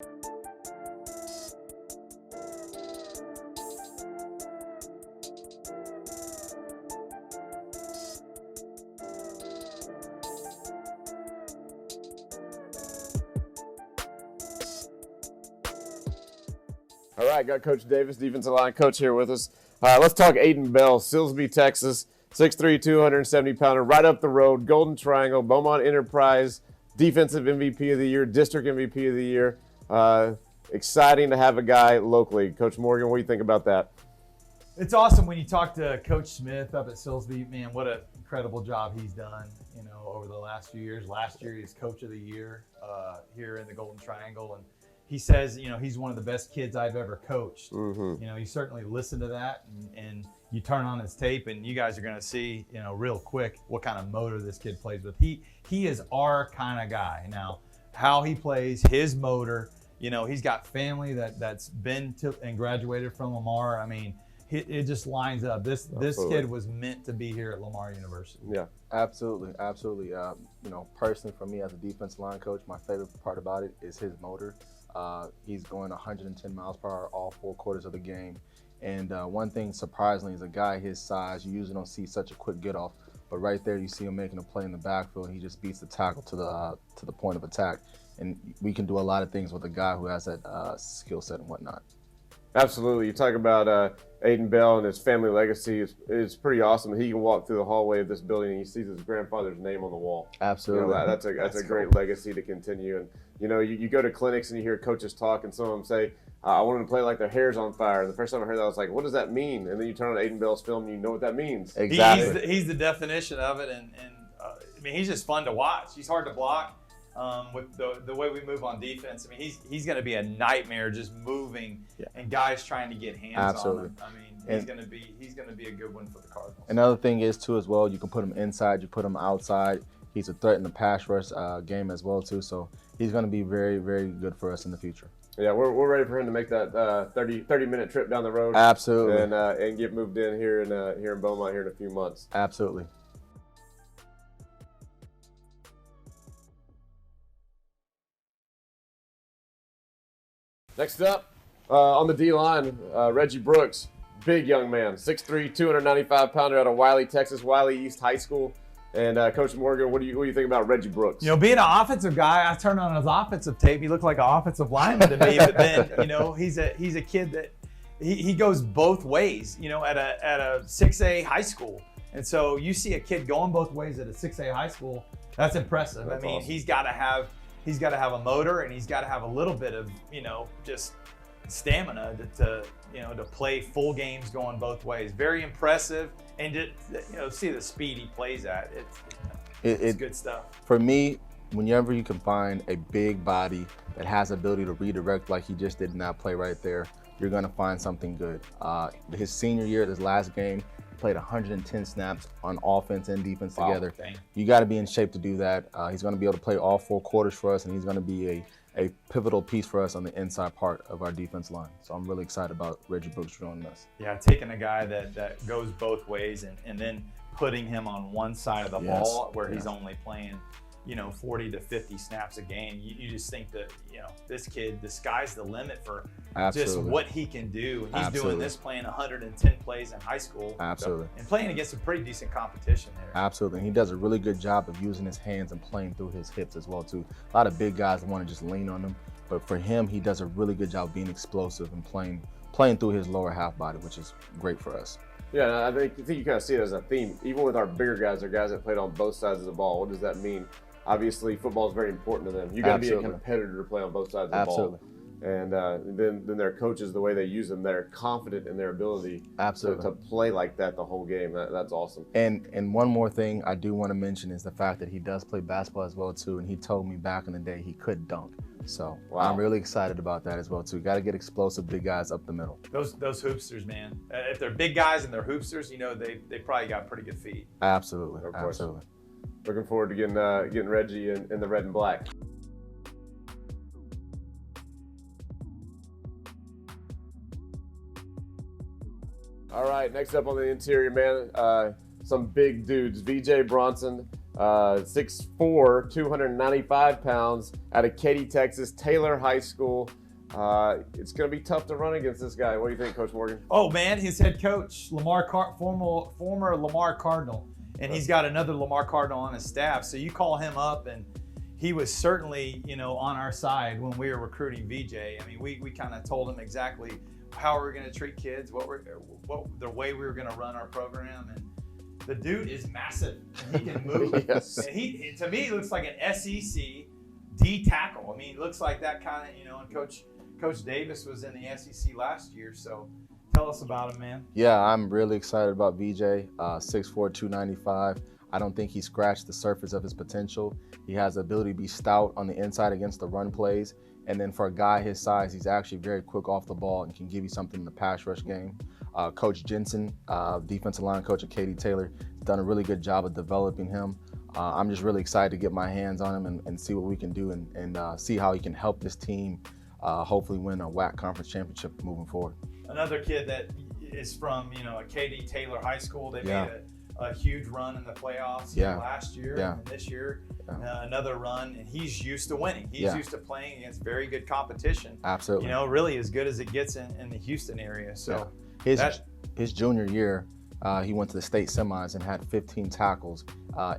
All right, got Coach Davis, defensive line coach, here with us. Let's talk Aidan Bell, Silsbee, Texas, 6'3", 270-pounder, right up the road, Golden Triangle, Beaumont Enterprise, defensive MVP of the year, district MVP of the year. Exciting to have a guy locally. Coach Morgan, what do you think about that? It's awesome when you talk to Coach Smith up at Silsbee. Man, what an incredible job he's done, over the last few years. Last year, he's Coach of the Year here in the Golden Triangle, and he says, he's one of the best kids I've ever coached. Mm-hmm. You certainly listen to that, and you turn on his tape, and you guys are going to see, real quick what kind of motor this kid plays with. He is our kind of guy. Now, how he plays, his motor, he's got family that's been to and graduated from Lamar. I mean, it just lines up. This kid was meant to be here at Lamar University. Yeah, absolutely. Personally, for me as a defensive line coach, my favorite part about it is his motor. He's going 110 miles per hour all 4 quarters of the game. And one thing, surprisingly, is a guy his size, you usually don't see such a quick get off. But right there, you see him making a play in the backfield, and he just beats the tackle to the point of attack. And we can do a lot of things with a guy who has that skill set and whatnot. Absolutely. You talk about Aidan Bell and his family legacy. It's pretty awesome. He can walk through the hallway of this building and he sees his grandfather's name on the wall. Absolutely. That's a great legacy to continue. And you go to clinics and you hear coaches talk, and some of them say, "I want them to play like their hair's on fire." And the first time I heard that, I was like, "What does that mean?" And then you turn on Aidan Bell's film and you know what that means. Exactly. He's the definition of it, and he's just fun to watch. He's hard to block. With the way we move on defense, he's going to be a nightmare just moving, and guys trying to get hands on him. He's going to be a good one for the Cardinals. Another thing is too as well, you can put him inside, you put him outside. He's a threat in the pass rush game as well too. So he's going to be very, very good for us in the future. Yeah, we're ready for him to make that 30-minute trip down the road. Absolutely. And get moved in here in Beaumont here in a few months. Absolutely. Next up, on the D-line, Reggie Brooks, big young man, 6'3", 295-pounder out of Wiley, Texas, Wiley East High School. And Coach Morgan, what do you think about Reggie Brooks? Being an offensive guy, I turned on his offensive tape. He looked like an offensive lineman to me. But then, he's a kid that he goes both ways. At a 6A high school, and so you see a kid going both ways at a 6A high school. That's impressive. That's awesome. He's got to have a motor, and he's got to have a little bit of just stamina to play full games going both ways. Very impressive, and to see the speed he plays at, it's good stuff. For me, whenever you can find a big body that has the ability to redirect like he just did in that play right there, you're going to find something good. His senior year, this last game, played 110 snaps on offense and defense together. Dang. You got to be in shape to do that. He's going to be able to play all 4 quarters for us, and he's going to be a pivotal piece for us on the inside part of our defense line. So I'm really excited about Reggie Brooks joining us. Yeah, taking a guy that goes both ways and then putting him on one side of the ball where he's only playing 40 to 50 snaps a game. You just think that, this kid, the sky's the limit for just what he can do. And he's doing this playing 110 plays in high school. Absolutely. And playing against some pretty decent competition there. Absolutely. And he does a really good job of using his hands and playing through his hips as well, too. A lot of big guys want to just lean on him. But for him, he does a really good job being explosive and playing through his lower half body, which is great for us. Yeah, I think you kind of see it as a theme. Even with our bigger guys, they're guys that played on both sides of the ball. What does that mean? Obviously, football is very important to them. You got to be a competitor to play on both sides of the ball. And then their coaches, the way they use them, they're confident in their ability to play like that the whole game. That's awesome. And one more thing I do want to mention is the fact that he does play basketball as well too. And he told me back in the day he could dunk. So I'm really excited about that as well too. Got to get explosive big guys up the middle. Those hoopsters, man. If they're big guys and they're hoopsters, they probably got pretty good feet. Absolutely. Of course. Absolutely. Looking forward to getting Reggie in the red and black. All right, next up on the interior, man, some big dudes. VJ Bronson, 6'4", 295 pounds, out of Katy, Texas, Taylor High School. It's going to be tough to run against this guy. What do you think, Coach Morgan? Oh, man, his head coach, former Lamar Cardinal, and he's got another Lamar Cardinal on his staff. So you call him up, and he was certainly, on our side when we were recruiting VJ. I mean, we kind of told him exactly how we were going to treat kids, what the way we were going to run our program, and the dude is massive. And he can move. Yes. And to me, he looks like an SEC D tackle. I mean, he looks like that kind of, and Coach Davis was in the SEC last year. So tell us about him, man. Yeah, I'm really excited about VJ. 6'4", 295. I don't think he scratched the surface of his potential. He has the ability to be stout on the inside against the run plays. And then for a guy his size, he's actually very quick off the ball and can give you something in the pass rush game. Coach Jensen, defensive line coach at Katy Taylor, has done a really good job of developing him. I'm just really excited to get my hands on him and see what we can do and see how he can help this team hopefully win a WAC conference championship moving forward. Another kid that is from, a Katy Taylor High School. They made a huge run in the playoffs last year and this year. Another run, and he's used to winning. He's used to playing against very good competition. Absolutely. Really as good as it gets in the Houston area. So his junior year, he went to the state semis and had 15 tackles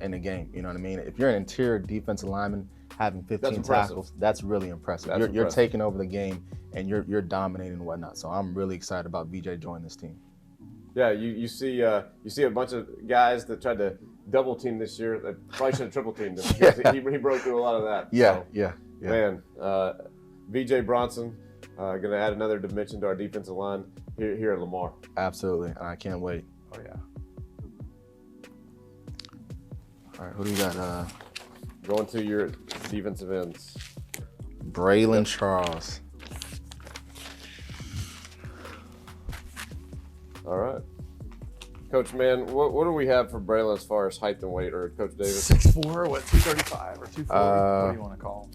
in a game. You know what I mean? If you're an interior defensive lineman having 15 tackles, that's really impressive. You're taking over the game and you're dominating and whatnot. So I'm really excited about VJ joining this team. Yeah, you see a bunch of guys that tried to double team this year that probably should have triple teamed him. He broke through a lot of that. Yeah. Man, VJ Bronson going to add another dimension to our defensive line here at Lamar. Absolutely, and I can't wait. Oh yeah. All right, who do you got? Going to your defensive ends. Braylon Charles. All right. Coach, man, what do we have for Braylon as far as height and weight, or Coach Davis? 6'4", 235 or 240? What do you want to call him?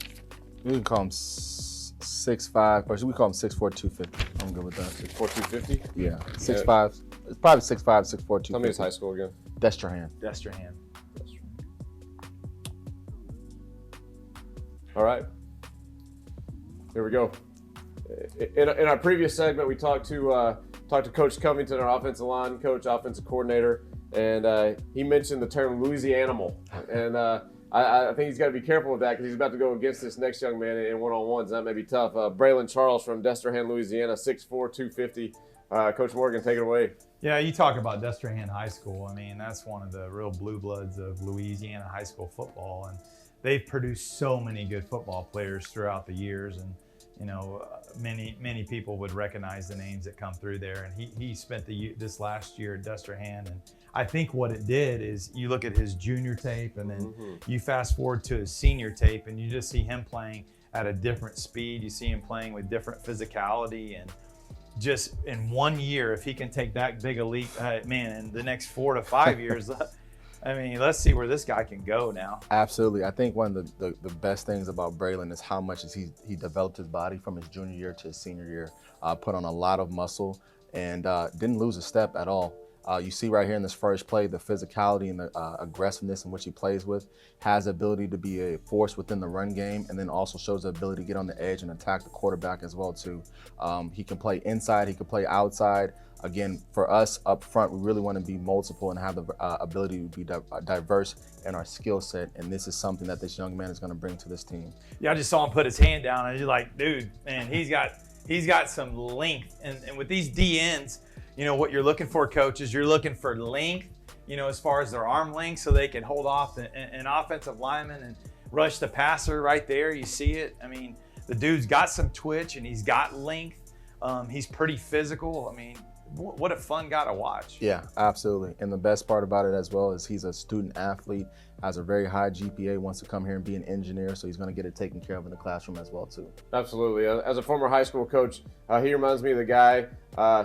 We can call him 6'5", or should we call him 6'4", 250? I'm good with that. 6'4", 250? Yeah, 6'5". It's probably 6'5", 6'4", 250. Tell me his high school again. Destrehan. All right. Here we go. In our previous segment, we talked to Coach Covington, our offensive line coach, offensive coordinator, and he mentioned the term Louisianimal. And I think he's got to be careful with that because he's about to go against this next young man in one-on-ones. That may be tough. Braylon Charles from Destrehan, Louisiana, 6'4", 250. Coach Morgan, take it away. Yeah, you talk about Destrehan High School. I mean, that's one of the real blue bloods of Louisiana high school football. And they've produced so many good football players throughout the years. And many people would recognize the names that come through there. And he spent this last year at Destrehan. And I think what it did is you look at his junior tape and then you fast forward to his senior tape and you just see him playing at a different speed. You see him playing with different physicality, and just in 1 year, if he can take that big a leap, man, in the next 4 to 5 years, I mean, let's see where this guy can go now. Absolutely. I think one of the best things about Braylon is how much he developed his body from his junior year to his senior year, put on a lot of muscle, and didn't lose a step at all. You see right here in this first play, the physicality and the aggressiveness in which he plays with, has the ability to be a force within the run game, and then also shows the ability to get on the edge and attack the quarterback as well too. He can play inside, he can play outside. Again, for us up front, we really want to be multiple and have the ability to be diverse in our skill set, and this is something that this young man is going to bring to this team. Yeah, I just saw him put his hand down, and you're like, dude, man, he's got some length, and with these DNs, what you're looking for, coach, is you're looking for length, as far as their arm length, so they can hold off an offensive lineman and rush the passer right there. You see it. I mean, the dude's got some twitch and he's got length. He's pretty physical. I mean, what a fun guy to watch. Yeah, absolutely. And the best part about it as well is he's a student athlete, has a very high GPA, wants to come here and be an engineer, so he's going to get it taken care of in the classroom as well too. Absolutely. As a former high school coach, he reminds me of the guy,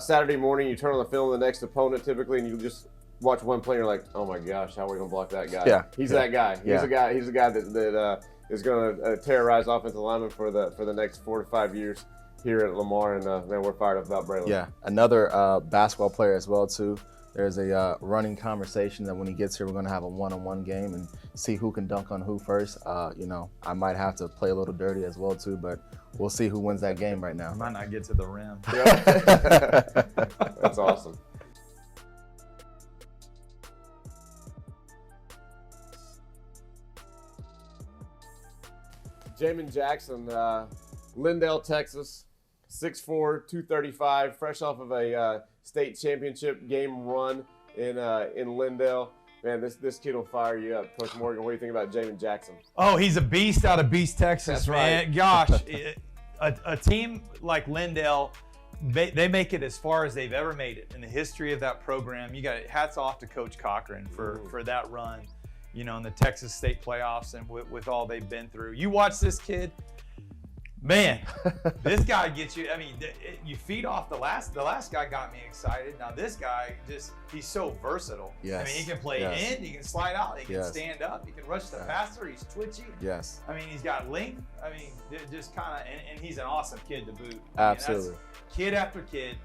Saturday morning, you turn on the film of the next opponent typically, and you just watch one play and you're like, oh my gosh, how are we going to block that guy? Yeah. He's that guy. He's the guy that is going to terrorize offensive linemen for the next 4 to 5 years here at Lamar, and man, we're fired up about Braylon. Yeah, another basketball player as well too. there's a running conversation that when he gets here, we're going to have a one-on-one game and see who can dunk on who first. You know, I might have to play a little dirty as well too, but we'll see who wins that game right now. I might not get to the rim. That's awesome. Jamin Jackson, Lindale, Texas, 6'4", 235, fresh off of a state championship game run in Lindale. Man, this kid will fire you up. Coach Morgan, what do you think about Jamin Jackson? Oh, he's a beast out of Beast, Texas, That's man. right. Gosh, a team like Lindale, they make it as far as they've ever made it in the history of that program. You got hats off to Coach Cochran for that run, you know, in the Texas State playoffs and with all they've been through. You watch this kid, man, this guy gets you. I mean, you feed off the last guy got me excited. Now this guy he's so versatile. Yes. I mean, he can play in, he can slide out, he can stand up, he can rush the passer, he's twitchy. Yes. I mean, he's got length. I mean, just kind of, and he's an awesome kid to boot. Absolutely. I mean, kid after kid,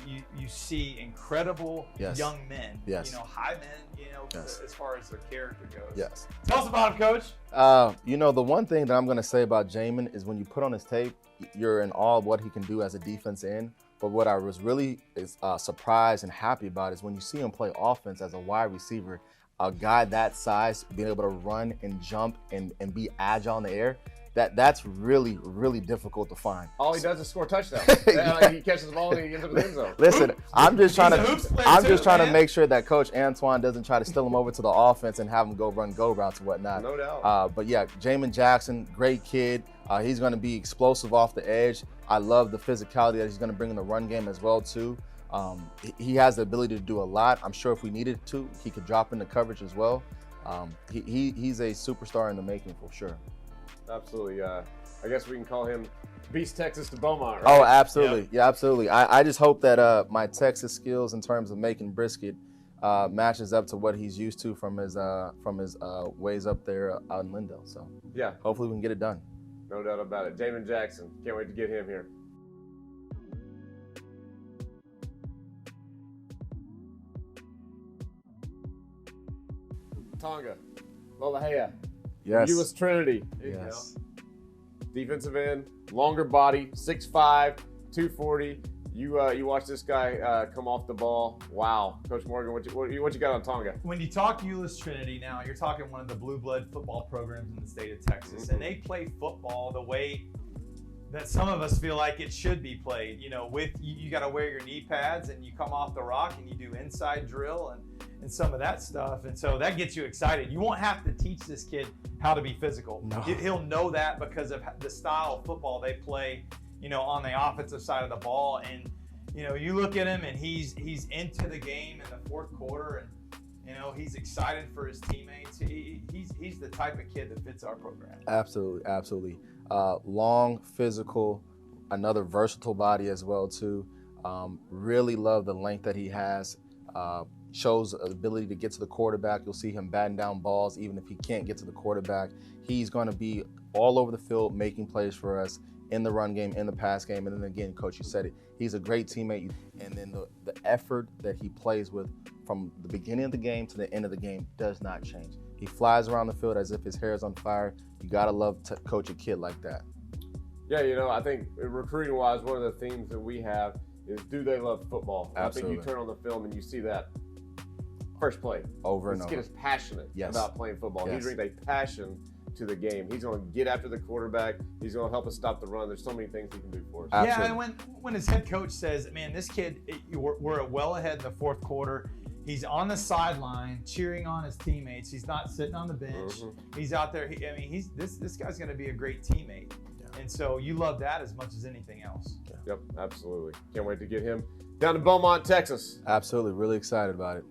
you see incredible young men. Yes. You know, high men. You know, as far as their character goes. Yes. Tell us about him, Coach. You know, the one thing that I'm going to say about Jamin is when you put on his tape, you're in awe of what he can do as a defense end. But what I was really surprised and happy about is when you see him play offense as a wide receiver, a guy that size being able to run and jump and be agile in the air. That's really, really difficult to find. All he does is score touchdowns. He catches the ball and he gets into the end zone. Listen, I'm just trying to make sure that Coach Antoine doesn't try to steal him over to the offense and have him go run go routes and whatnot. No doubt. But yeah, Jamin Jackson, great kid. He's going to be explosive off the edge. I love the physicality that he's going to bring in the run game as well too. He has the ability to do a lot. I'm sure if we needed to, he could drop into coverage as well. He's a superstar in the making for sure. Absolutely. I guess we can call him Beast Texas to Beaumont, right? Oh, absolutely. Yep. Yeah, absolutely. I just hope that my Texas skills in terms of making brisket matches up to what he's used to from his ways up there out in Lindale. So yeah, hopefully we can get it done. No doubt about it. Jamin Jackson. Can't wait to get him here. Tonga. Lolahea. Yes. U.S. Trinity. Yes. Defensive end, longer body, 6'5", 240. You watch this guy come off the ball. Wow, Coach Morgan, what you got on Tonga? When you talk U.S. Trinity now, you're talking one of the blue blood football programs in the state of Texas, and they play football the way that some of us feel like it should be played. You know, with you got to wear your knee pads and you come off the rock and you do inside drill and some of that stuff, and so that gets you excited. You won't have to teach this kid how to be physical. No. He'll know that because of the style of football they play, you know, on the offensive side of the ball. And you know, you look at him and he's into the game in the fourth quarter, and you know, he's excited for his teammates. He's the type of kid that fits our program. Absolutely. Long, physical, another versatile body as well too. Really love the length that he has. Shows the ability to get to the quarterback. You'll see him batting down balls even if he can't get to the quarterback. He's going to be all over the field making plays for us in the run game, in the pass game. And then again, Coach, you said it, he's a great teammate. And then the effort that he plays with from the beginning of the game to the end of the game does not change. He flies around the field as if his hair is on fire. You got to love to coach a kid like that. Yeah, you know, I think recruiting-wise, one of the themes that we have is, do they love football? Absolutely. I think you turn on the film and you see that first play. Over and over. This kid is passionate about playing football. Yes. He brings a passion to the game. He's going to get after the quarterback. He's going to help us stop the run. There's so many things he can do for us. Absolutely. Yeah, and when his head coach says, man, this kid, we're well ahead in the fourth quarter. He's on the sideline cheering on his teammates. He's not sitting on the bench. He's out there. This guy's going to be a great teammate. Yeah. And so you love that as much as anything else. Yeah. Yep, absolutely. Can't wait to get him down to Beaumont, Texas. Absolutely. Really excited about it.